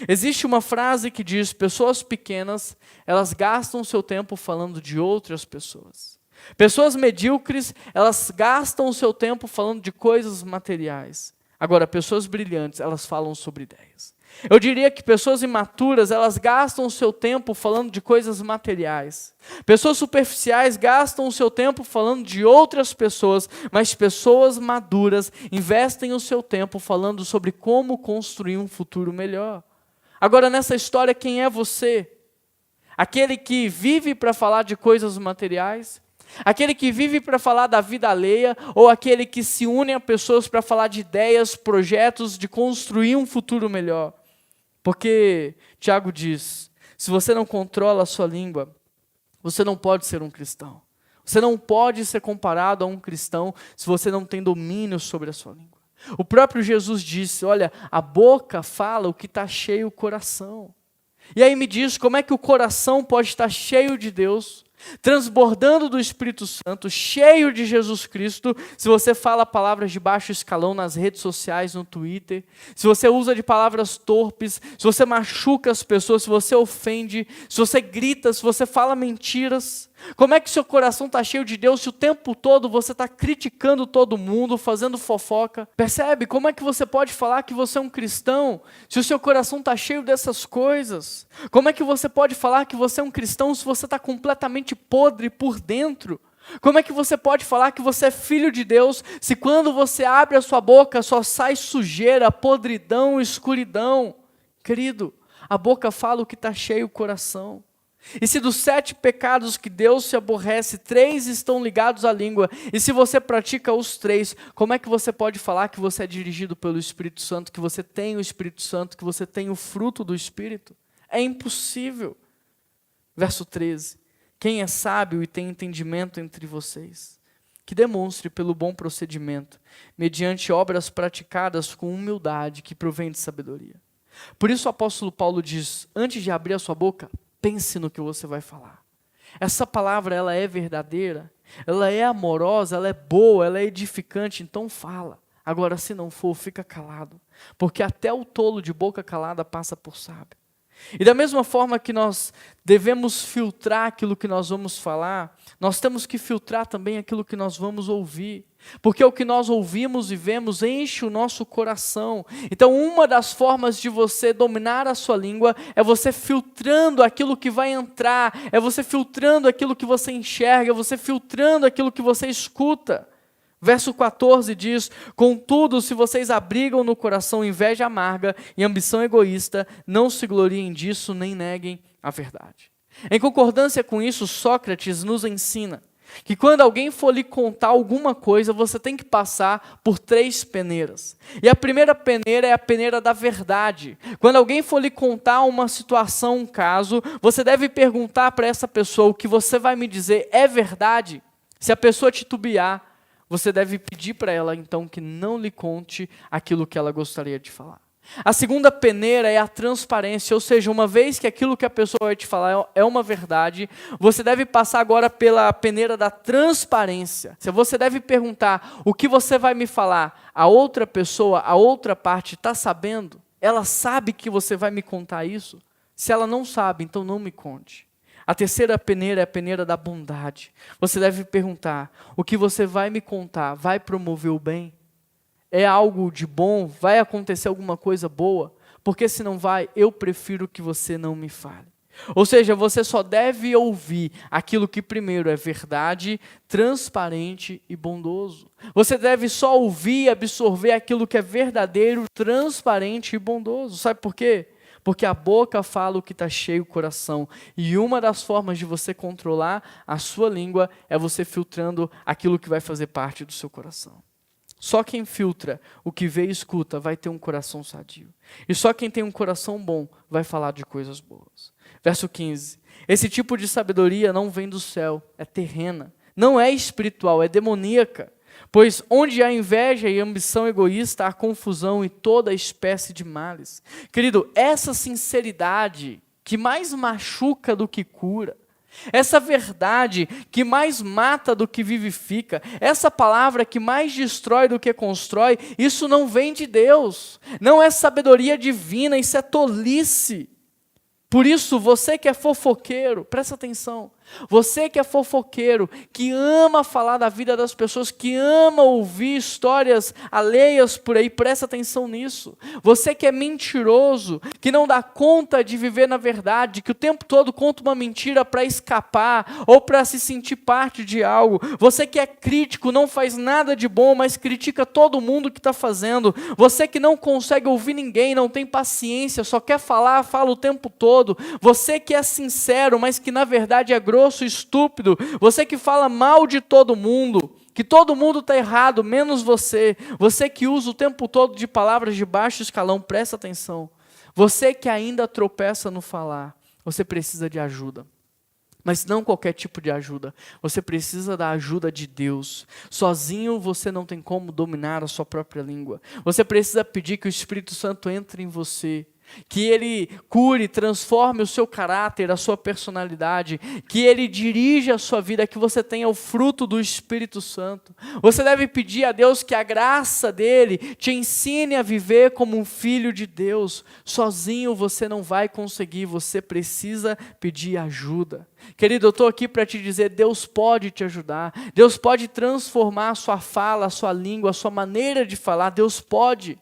Existe uma frase que diz, pessoas pequenas, elas gastam seu tempo falando de outras pessoas. Pessoas medíocres, elas gastam o seu tempo falando de coisas materiais. Agora, pessoas brilhantes, elas falam sobre ideias. Eu diria que pessoas imaturas, elas gastam o seu tempo falando de coisas materiais. Pessoas superficiais gastam o seu tempo falando de outras pessoas, mas pessoas maduras investem o seu tempo falando sobre como construir um futuro melhor. Agora, nessa história, quem é você? Aquele que vive para falar de coisas materiais? Aquele que vive para falar da vida alheia, ou aquele que se une a pessoas para falar de ideias, projetos, de construir um futuro melhor? Porque Tiago diz, se você não controla a sua língua, você não pode ser um cristão. Você não pode ser comparado a um cristão se você não tem domínio sobre a sua língua. O próprio Jesus disse, olha, a boca fala o que está cheio o coração. E aí me diz, como é que o coração pode estar cheio de Deus, transbordando do Espírito Santo, cheio de Jesus Cristo, se você fala palavras de baixo escalão nas redes sociais, no Twitter, se você usa de palavras torpes, se você machuca as pessoas, se você ofende, se você grita, se você fala mentiras? Como é que seu coração está cheio de Deus se o tempo todo você está criticando todo mundo, fazendo fofoca? Percebe? Como é que você pode falar que você é um cristão se o seu coração está cheio dessas coisas? Como é que você pode falar que você é um cristão se você está completamente podre por dentro? Como é que você pode falar que você é filho de Deus se quando você abre a sua boca só sai sujeira, podridão, escuridão? Querido, a boca fala o que está cheio o coração. E se dos 7 pecados que Deus se aborrece, 3 estão ligados à língua, e se você pratica os 3, como é que você pode falar que você é dirigido pelo Espírito Santo, que você tem o Espírito Santo, que você tem o fruto do Espírito? É impossível. Verso 13. Quem é sábio e tem entendimento entre vocês, que demonstre pelo bom procedimento, mediante obras praticadas com humildade, que provém de sabedoria. Por isso o apóstolo Paulo diz, antes de abrir a sua boca, pense no que você vai falar. Essa palavra, ela é verdadeira, ela é amorosa, ela é boa, ela é edificante, então fala. Agora, se não for, fica calado, porque até o tolo de boca calada passa por sábio. E da mesma forma que nós devemos filtrar aquilo que nós vamos falar, nós temos que filtrar também aquilo que nós vamos ouvir. Porque o que nós ouvimos e vemos enche o nosso coração. Então, uma das formas de você dominar a sua língua é você filtrando aquilo que vai entrar, é você filtrando aquilo que você enxerga, é você filtrando aquilo que você escuta. Verso 14 diz: contudo, se vocês abrigam no coração inveja amarga e ambição egoísta, não se gloriem disso, nem neguem a verdade. Em concordância com isso, Sócrates nos ensina que quando alguém for lhe contar alguma coisa, você tem que passar por 3 peneiras. E a primeira peneira é a peneira da verdade. Quando alguém for lhe contar uma situação, um caso, você deve perguntar para essa pessoa: o que você vai me dizer é verdade? Se a pessoa titubear, você deve pedir para ela, então, que não lhe conte aquilo que ela gostaria de falar. A segunda peneira é a transparência, ou seja, uma vez que aquilo que a pessoa vai te falar é uma verdade, você deve passar agora pela peneira da transparência. Você deve perguntar: o que você vai me falar, a outra pessoa, a outra parte está sabendo? Ela sabe que você vai me contar isso? Se ela não sabe, então não me conte. A terceira peneira é a peneira da bondade. Você deve perguntar: o que você vai me contar vai promover o bem? É algo de bom? Vai acontecer alguma coisa boa? Porque se não vai, eu prefiro que você não me fale. Ou seja, você só deve ouvir aquilo que primeiro é verdade, transparente e bondoso. Você deve só ouvir e absorver aquilo que é verdadeiro, transparente e bondoso. Sabe por quê? Porque a boca fala o que está cheio o coração. E uma das formas de você controlar a sua língua é você filtrando aquilo que vai fazer parte do seu coração. Só quem filtra o que vê e escuta vai ter um coração sadio. E só quem tem um coração bom vai falar de coisas boas. Verso 15. Esse tipo de sabedoria não vem do céu, é terrena. Não é espiritual, é demoníaca. Pois onde há inveja e ambição egoísta, há confusão e toda espécie de males. Querido, essa sinceridade que mais machuca do que cura, essa verdade que mais mata do que vivifica, essa palavra que mais destrói do que constrói, isso não vem de Deus, não é sabedoria divina, isso é tolice. Por isso, você que é fofoqueiro, presta atenção, você que é fofoqueiro, que ama falar da vida das pessoas, que ama ouvir histórias alheias por aí, presta atenção nisso. Você que é mentiroso, que não dá conta de viver na verdade, que o tempo todo conta uma mentira para escapar ou para se sentir parte de algo. Você que é crítico, não faz nada de bom, mas critica todo mundo que está fazendo. Você que não consegue ouvir ninguém, não tem paciência, só quer falar, fala o tempo todo. Você que é sincero, mas que na verdade é grosso, estúpido. Você que fala mal de todo mundo, que todo mundo está errado, menos você. Você que usa o tempo todo de palavras de baixo escalão, presta atenção. Você que ainda tropeça no falar, você precisa de ajuda. Mas não qualquer tipo de ajuda. Você precisa da ajuda de Deus. Sozinho você não tem como dominar a sua própria língua. Você precisa pedir que o Espírito Santo entre em você, que Ele cure, transforme o seu caráter, a sua personalidade, que Ele dirija a sua vida, que você tenha o fruto do Espírito Santo. Você deve pedir a Deus que a graça dEle te ensine a viver como um filho de Deus. Sozinho você não vai conseguir, você precisa pedir ajuda. Querido, eu estou aqui para te dizer, Deus pode te ajudar, Deus pode transformar a sua fala, a sua língua, a sua maneira de falar, Deus pode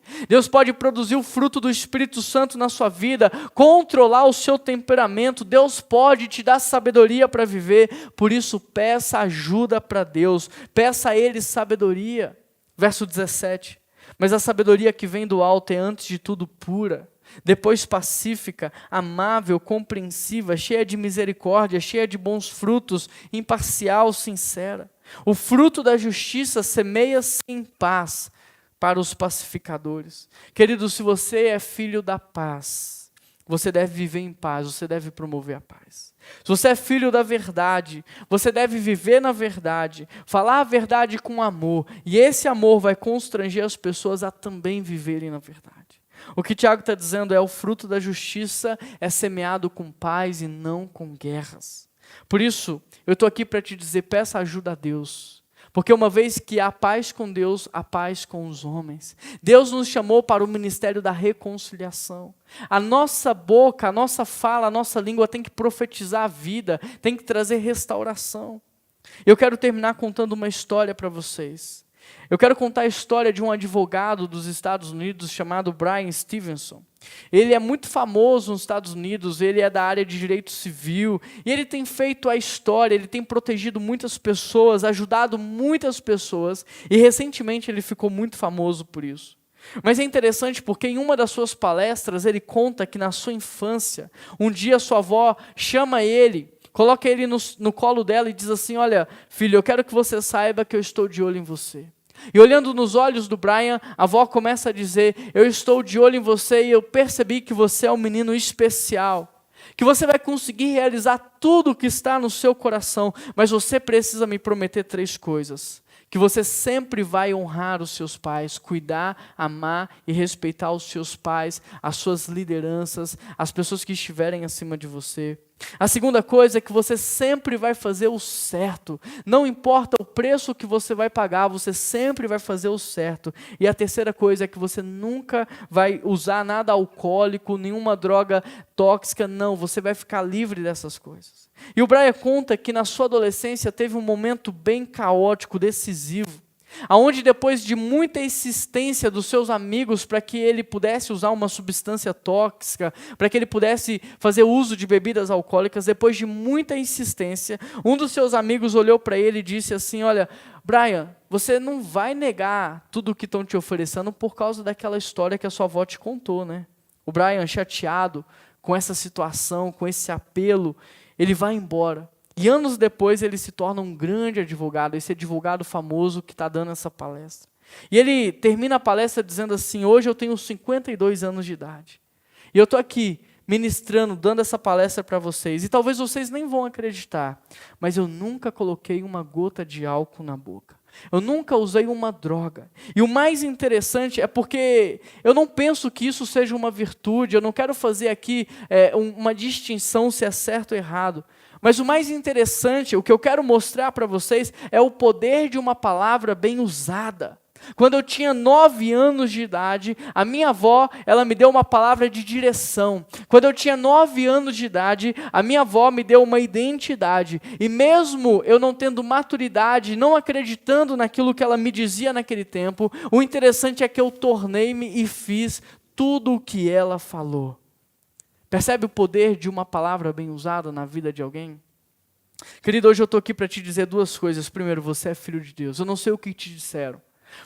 produzir o fruto do Espírito Santo na sua vida, controlar o seu temperamento, Deus pode te dar sabedoria para viver, por isso peça ajuda para Deus, peça a Ele sabedoria. Verso 17, mas a sabedoria que vem do alto é antes de tudo pura, depois pacífica, amável, compreensiva, cheia de misericórdia, cheia de bons frutos, imparcial, sincera. O fruto da justiça semeia-se em paz para os pacificadores. Querido, se você é filho da paz, você deve viver em paz, você deve promover a paz. Se você é filho da verdade, você deve viver na verdade, falar a verdade com amor, e esse amor vai constranger as pessoas a também viverem na verdade. O que Tiago está dizendo é: o fruto da justiça é semeado com paz e não com guerras. Por isso, eu estou aqui para te dizer, peça ajuda a Deus. Porque uma vez que há paz com Deus, há paz com os homens. Deus nos chamou para o ministério da reconciliação. A nossa boca, a nossa fala, a nossa língua tem que profetizar a vida, tem que trazer restauração. Eu quero terminar contando uma história para vocês. Eu quero contar a história de um advogado dos Estados Unidos chamado Bryan Stevenson. Ele é muito famoso nos Estados Unidos, ele é da área de direito civil, e ele tem feito a história, ele tem protegido muitas pessoas, ajudado muitas pessoas, e recentemente ele ficou muito famoso por isso. Mas é interessante porque em uma das suas palestras ele conta que na sua infância, um dia sua avó chama ele, coloca ele no colo dela e diz assim: olha, filho, eu quero que você saiba que eu estou de olho em você. E olhando nos olhos do Bryan, a avó começa a dizer: eu estou de olho em você e eu percebi que você é um menino especial, que você vai conseguir realizar tudo o que está no seu coração, mas você precisa me prometer 3 coisas. Que você sempre vai honrar os seus pais, cuidar, amar e respeitar os seus pais, as suas lideranças, as pessoas que estiverem acima de você. A segunda coisa é que você sempre vai fazer o certo. Não importa o preço que você vai pagar, você sempre vai fazer o certo. E a terceira coisa é que você nunca vai usar nada alcoólico, nenhuma droga tóxica, não. Você vai ficar livre dessas coisas. E o Bryan conta que na sua adolescência teve um momento bem caótico, decisivo, aonde depois de muita insistência dos seus amigos para que ele pudesse usar uma substância tóxica, para que ele pudesse fazer uso de bebidas alcoólicas, depois de muita insistência, um dos seus amigos olhou para ele e disse assim: olha, Bryan, você não vai negar tudo o que estão te oferecendo por causa daquela história que a sua avó te contou, né? O Bryan, chateado com essa situação, com esse apelo, ele vai embora. E anos depois ele se torna um grande advogado, esse advogado famoso que está dando essa palestra. E ele termina a palestra dizendo assim: hoje eu tenho 52 anos de idade. E eu estou aqui ministrando, dando essa palestra para vocês. E talvez vocês nem vão acreditar, mas eu nunca coloquei uma gota de álcool na boca. Eu nunca usei uma droga. E o mais interessante é porque eu não penso que isso seja uma virtude, eu não quero fazer aqui uma distinção se é certo ou errado. Mas o mais interessante, o que eu quero mostrar para vocês, é o poder de uma palavra bem usada. Quando eu tinha 9 anos de idade, a minha avó, ela me deu uma palavra de direção. Quando eu tinha 9 anos de idade, a minha avó me deu uma identidade. E mesmo eu não tendo maturidade, não acreditando naquilo que ela me dizia naquele tempo, o interessante é que eu tornei-me e fiz tudo o que ela falou. Percebe o poder de uma palavra bem usada na vida de alguém? Querido, hoje eu estou aqui para te dizer 2 coisas. Primeiro, você é filho de Deus. Eu não sei o que te disseram.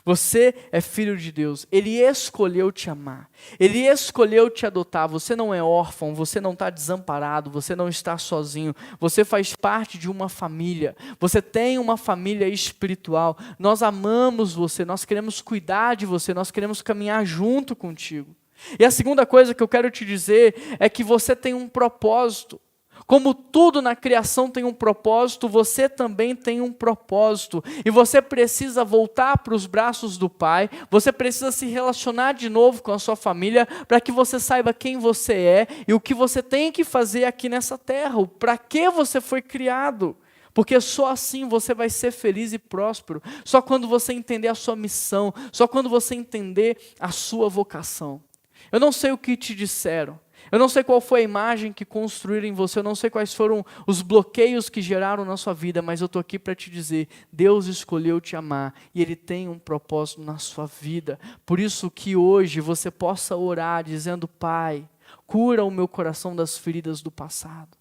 Você é filho de Deus, Ele escolheu te amar, Ele escolheu te adotar, você não é órfão, você não está desamparado, você não está sozinho, você faz parte de uma família, você tem uma família espiritual, nós amamos você, nós queremos cuidar de você, nós queremos caminhar junto contigo. E a segunda coisa que eu quero te dizer é que você tem um propósito. Como tudo na criação tem um propósito, você também tem um propósito. E você precisa voltar para os braços do Pai, você precisa se relacionar de novo com a sua família, para que você saiba quem você é e o que você tem que fazer aqui nessa terra, para que você foi criado. Porque só assim você vai ser feliz e próspero, só quando você entender a sua missão, só quando você entender a sua vocação. Eu não sei o que te disseram, eu não sei qual foi a imagem que construíram em você, eu não sei quais foram os bloqueios que geraram na sua vida, mas eu estou aqui para te dizer, Deus escolheu te amar e Ele tem um propósito na sua vida. Por isso que hoje você possa orar dizendo: Pai, cura o meu coração das feridas do passado.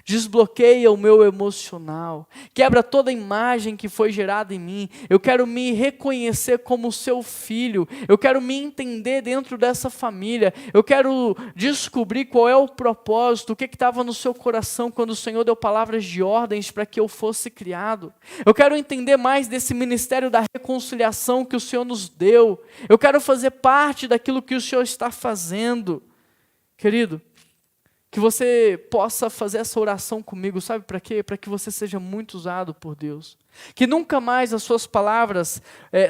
Desbloqueia o meu emocional, quebra toda a imagem que foi gerada em mim. Eu quero me reconhecer como seu filho, eu quero me entender dentro dessa família, eu quero descobrir qual é o propósito, o que estava no seu coração quando o Senhor deu palavras de ordens para que eu fosse criado. Eu quero entender mais desse ministério da reconciliação que o Senhor nos deu, eu quero fazer parte daquilo que o Senhor está fazendo. Querido, que você possa fazer essa oração comigo, sabe para quê? Para que você seja muito usado por Deus. Que nunca mais as suas palavras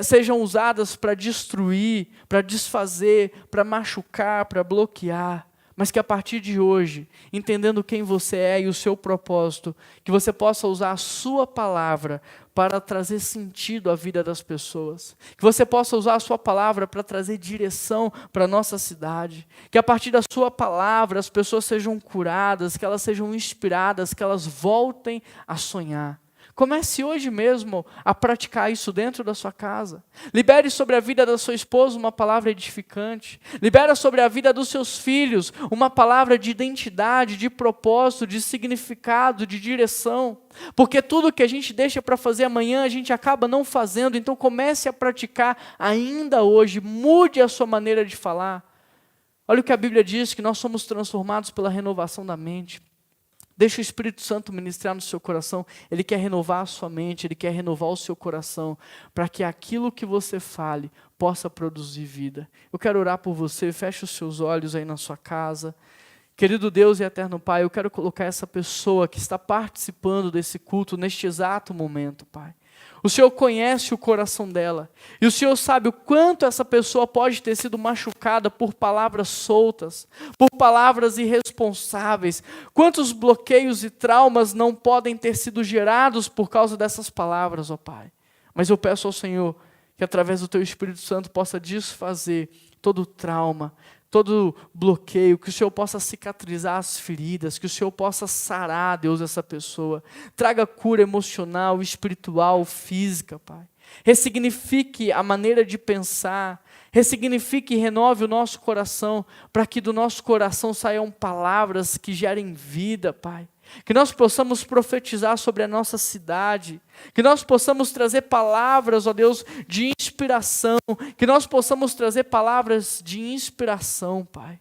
sejam usadas para destruir, para desfazer, para machucar, para bloquear. mas que a partir de hoje, entendendo quem você é e o seu propósito, que você possa usar a sua palavra para trazer sentido à vida das pessoas. Que você possa usar a sua palavra para trazer direção para a nossa cidade. Que a partir da sua palavra as pessoas sejam curadas, que elas sejam inspiradas, que elas voltem a sonhar. Comece hoje mesmo a praticar isso dentro da sua casa. Libere sobre a vida da sua esposa uma palavra edificante. Libere sobre a vida dos seus filhos uma palavra de identidade, de propósito, de significado, de direção. Porque tudo que a gente deixa para fazer amanhã, a gente acaba não fazendo. Então comece a praticar ainda hoje. Mude a sua maneira de falar. Olha o que a Bíblia diz, que nós somos transformados pela renovação da mente. Deixa o Espírito Santo ministrar no seu coração. Ele quer renovar a sua mente, Ele quer renovar o seu coração, para que aquilo que você fale possa produzir vida. Eu quero orar por você, feche os seus olhos aí na sua casa. Querido Deus e eterno Pai, eu quero colocar essa pessoa que está participando desse culto neste exato momento, Pai. O Senhor conhece o coração dela. E o Senhor sabe o quanto essa pessoa pode ter sido machucada por palavras soltas, por palavras irresponsáveis. Quantos bloqueios e traumas não podem ter sido gerados por causa dessas palavras, ó Pai. Mas eu peço ao Senhor que através do Teu Espírito Santo possa desfazer todo o trauma, todo bloqueio, que o Senhor possa cicatrizar as feridas, que o Senhor possa sarar, Deus, essa pessoa. Traga cura emocional, espiritual, física, Pai. Ressignifique a maneira de pensar, ressignifique e renove o nosso coração, para que do nosso coração saiam palavras que gerem vida, Pai. Que nós possamos profetizar sobre a nossa cidade, que nós possamos trazer palavras, ó Deus, de inspiração, que nós possamos trazer palavras de inspiração, Pai.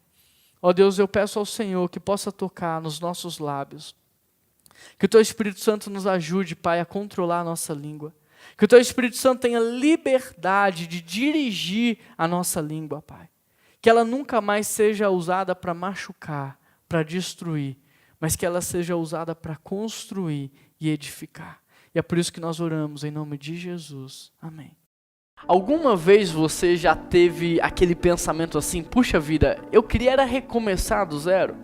Ó Deus, eu peço ao Senhor que possa tocar nos nossos lábios, que o Teu Espírito Santo nos ajude, Pai, a controlar a nossa língua, que o Teu Espírito Santo tenha liberdade de dirigir a nossa língua, Pai, que ela nunca mais seja usada para machucar, para destruir, mas que ela seja usada para construir e edificar. E é por isso que nós oramos em nome de Jesus. Amém. Alguma vez você já teve aquele pensamento assim, puxa vida, eu queria era recomeçar do zero?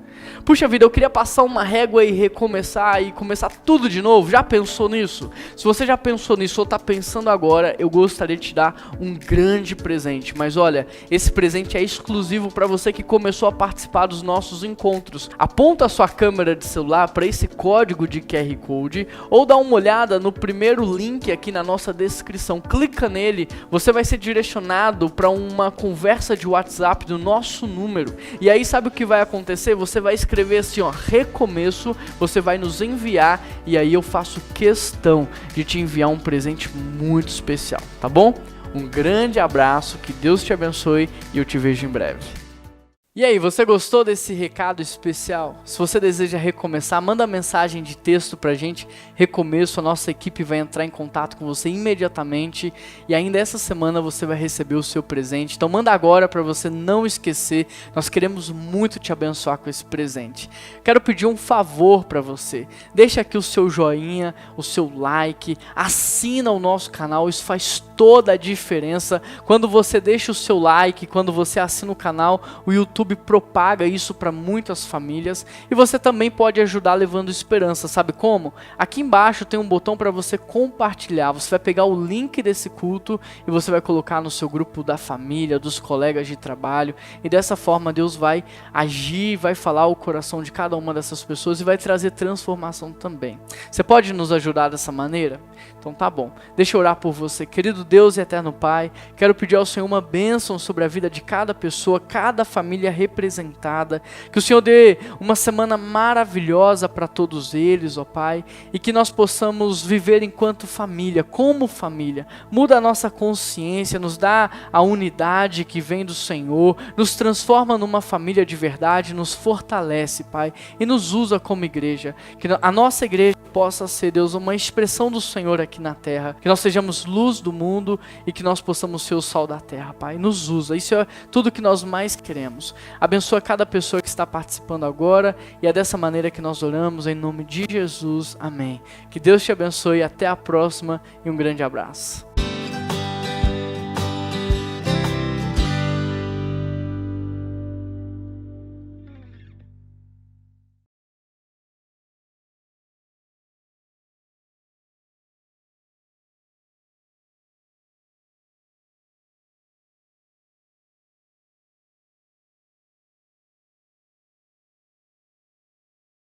Puxa vida, eu queria passar uma régua e recomeçar e começar tudo de novo. Já pensou nisso? Se você já pensou nisso ou está pensando agora, eu gostaria de te dar um grande presente. Mas olha, esse presente é exclusivo para você que começou a participar dos nossos encontros. Aponta a sua câmera de celular para esse código de QR Code ou dá uma olhada no primeiro link aqui na nossa descrição. Clica nele, você vai ser direcionado para uma conversa de WhatsApp do nosso número. E aí sabe o que vai acontecer? Você vai escrever assim, ó, recomeço, você vai nos enviar e aí eu faço questão de te enviar um presente muito especial, tá bom? Um grande abraço, que Deus te abençoe e eu te vejo em breve. E aí, você gostou desse recado especial? Se você deseja recomeçar, manda mensagem de texto pra gente, recomeço, a nossa equipe vai entrar em contato com você imediatamente e ainda essa semana você vai receber o seu presente. Então manda agora para você não esquecer, nós queremos muito te abençoar com esse presente. Quero pedir um favor para você, deixa aqui o seu joinha, o seu like, assina o nosso canal, isso faz toda a diferença. Quando você deixa o seu like, quando você assina o canal, o YouTube propaga isso para muitas famílias e você também pode ajudar levando esperança. Sabe como? Aqui embaixo tem um botão para você compartilhar. Você vai pegar o link desse culto e você vai colocar no seu grupo da família, dos colegas de trabalho e dessa forma Deus vai agir, vai falar o coração de cada uma dessas pessoas e vai trazer transformação também. Você pode nos ajudar dessa maneira? Então tá bom. Deixa eu orar por você. Querido Deus e eterno Pai, quero pedir ao Senhor uma bênção sobre a vida de cada pessoa, cada família representada, que o Senhor dê uma semana maravilhosa para todos eles, ó Pai, e que nós possamos viver enquanto família, como família. Muda a nossa consciência, nos dá a unidade que vem do Senhor, nos transforma numa família de verdade, nos fortalece, Pai, e nos usa como igreja, que a nossa igreja possa ser, Deus, uma expressão do Senhor aqui na terra, que nós sejamos luz do mundo e que nós possamos ser o sal da terra, Pai. Nos usa, isso é tudo que nós mais queremos. Abençoa cada pessoa que está participando agora e é dessa maneira que nós oramos em nome de Jesus. Amém. Que Deus te abençoe, até a próxima e um grande abraço.